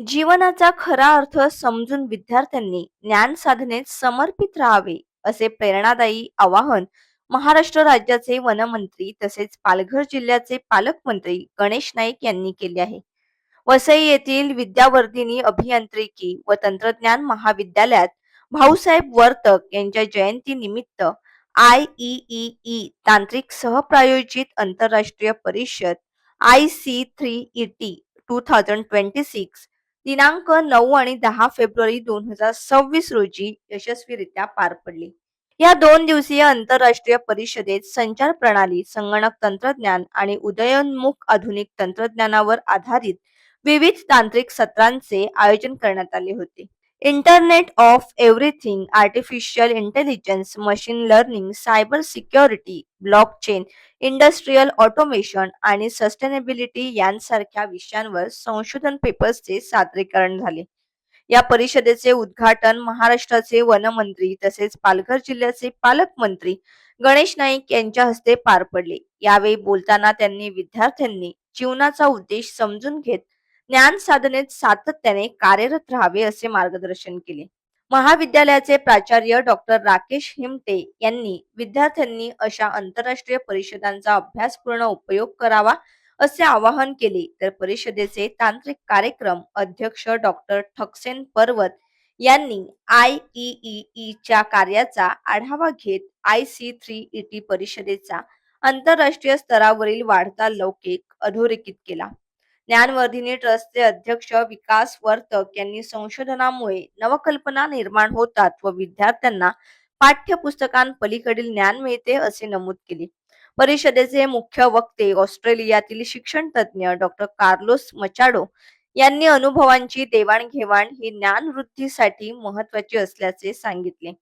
जीवनाचा खरा अर्थ समजून विद्यार्थ्यांनी ज्ञान साधनेत समर्पित राहावे असे प्रेरणादायी आवाहन महाराष्ट्र राज्याचे वनमंत्री तसेच पालघर जिल्ह्याचे पालकमंत्री गणेश नाईक यांनी केले आहे. वसई येथील विद्यावर्धिनी अभियांत्रिकी व तंत्रज्ञान महाविद्यालयात भाऊसाहेब वर्तक यांच्या जयंती निमित्त IEEE तांत्रिक सहप्रायोजित आंतरराष्ट्रीय परिषद IC3ET 2026 दिनांक 9 आणि 10 फेब्रुवारी 2026 रोजी यशस्वीरित्या पार पडली. या 2 दिवसीय आंतरराष्ट्रीय परिषदेत संचार प्रणाली, संगणक तंत्रज्ञान आणि उदयोन्मुख आधुनिक तंत्रज्ञानावर आधारित विविध तांत्रिक सत्रांचे आयोजन करण्यात आले होते. Internet of everything, artificial intelligence, machine learning, cyber security, blockchain, industrial automation आणि सस्टेनेबिलिटी यांसारख्या विषयांवर संशोधन पेपर्सचे सादरीकरण झाले. या परिषदेचे उद्घाटन महाराष्ट्राचे वनमंत्री तसेच पालघर जिल्ह्याचे पालकमंत्री गणेश नाईक यांच्या हस्ते पार पडले. यावेळी बोलताना त्यांनी विद्यार्थ्यांनी जीवनाचा उद्देश समजून घेत ज्ञान साधनेत सातत्याने कार्यरत राहावे असे मार्गदर्शन केले. महाविद्यालयाचे प्राचार्य डॉक्टर राकेश हिमटे यांनी विद्यार्थ्यांनी अशा आंतरराष्ट्रीय परिषदांचा अभ्यासपूर्ण उपयोग करावा असे आवाहन केले. तर परिषदेचे तांत्रिक कार्यक्रम अध्यक्ष डॉक्टर ठकसेन पर्वत यांनी IEEE च्या कार्याचा आढावा घेत IC3ET परिषदेचा आंतरराष्ट्रीय स्तरावरील वाढता लौकिक अधोरेखित केला. ज्ञानवर्धिनी ट्रस्टचे अध्यक्ष विकास वर्तक यांनी संशोधनामुळे नवकल्पना निर्माण होतात व विद्यार्थ्यांना पाठ्यपुस्तकांपलीकडील ज्ञान मिळते असे नमूद केले. परिषदेचे मुख्य वक्ते ऑस्ट्रेलियातील शिक्षण तज्ज्ञ डॉक्टर कार्लोस मचाडो यांनी अनुभवांची देवाणघेवाण ही ज्ञानवृद्धीसाठी महत्वाची असल्याचे सांगितले.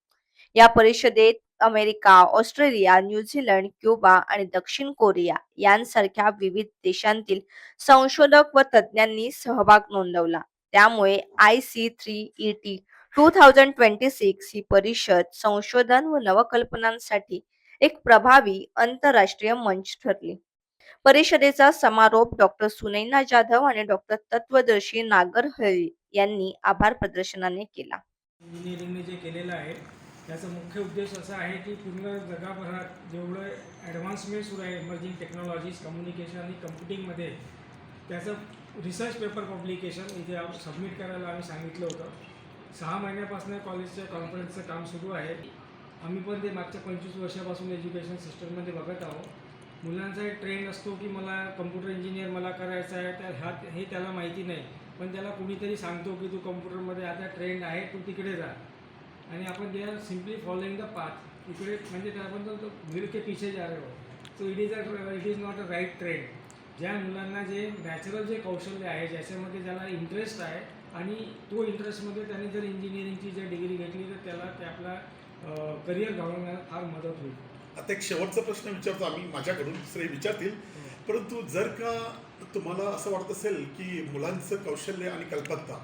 या परिषदेत अमेरिका, ऑस्ट्रेलिया, न्यूझीलंड, क्युबा आणि दक्षिण कोरिया यांसारख्या विविध देशांतील संशोधक व तज्ज्ञांनी सहभाग नोंदवला. त्यामुळे IC3ET 2026 ही परिषद संशोधन व नवकल्पनांसाठी एक प्रभावी आंतरराष्ट्रीय मंच ठरली. परिषदेचा समारोप डॉक्टर सुनैना जाधव आणि डॉक्टर तत्वदर्शी नागरहळी यांनी आभार प्रदर्शनाने केला. इंजिनिअरिंगने जे केलेलं आहे त्याचा मुख्य उद्देश असा आहे की पूर्ण जगभरात जेवढं ॲडव्हान्समेंट सुरू आहे इमर्जिंग टेक्नॉलॉजीज, कम्युनिकेशन आणि कम्प्युटिंगमध्ये त्याचं रिसर्च पेपर पब्लिकेशन इथे सबमिट करायला आम्ही सांगितलं होतं. 6 महिन्यापासून कॉलेजच्या कॉन्फरन्सचं काम सुरू आहे. आम्ही पण ते मागच्या 25 वर्षापासून एज्युकेशन सिस्टममध्ये बघत आहोत. मुलांचा एक ट्रेंड असतो की मला कम्प्युटर इंजिनियर मला करायचं आहे, तर हे त्याला माहिती नाही, पण त्याला कुणीतरी सांगतो की तू कम्प्युटरमध्ये आता ट्रेंड आहे, तू तिकडे जा, आणि आपण they are simply following the path इकडे, म्हणजे आपण तो भीड़ के पीछे जा रहे हो. So it is not a right trend. ज्या मुलांना जे नॅचरल जे कौशल्य आहे, ज्याच्यामध्ये ज्याला इंटरेस्ट आहे आणि तो इंटरेस्टमध्ये त्याने जर इंजिनिअरिंगची जर डिग्री घेतली तर त्याला ते आपला करिअर घडवण्यात फार मदत होईल. आता एक शेवटचा प्रश्न विचारतो आम्ही, माझ्याकडून दुसरे विचारतील, परंतु जर का तुम्हाला असं वाटत असेल की मुलांचं कौशल्य आणि कल्पकता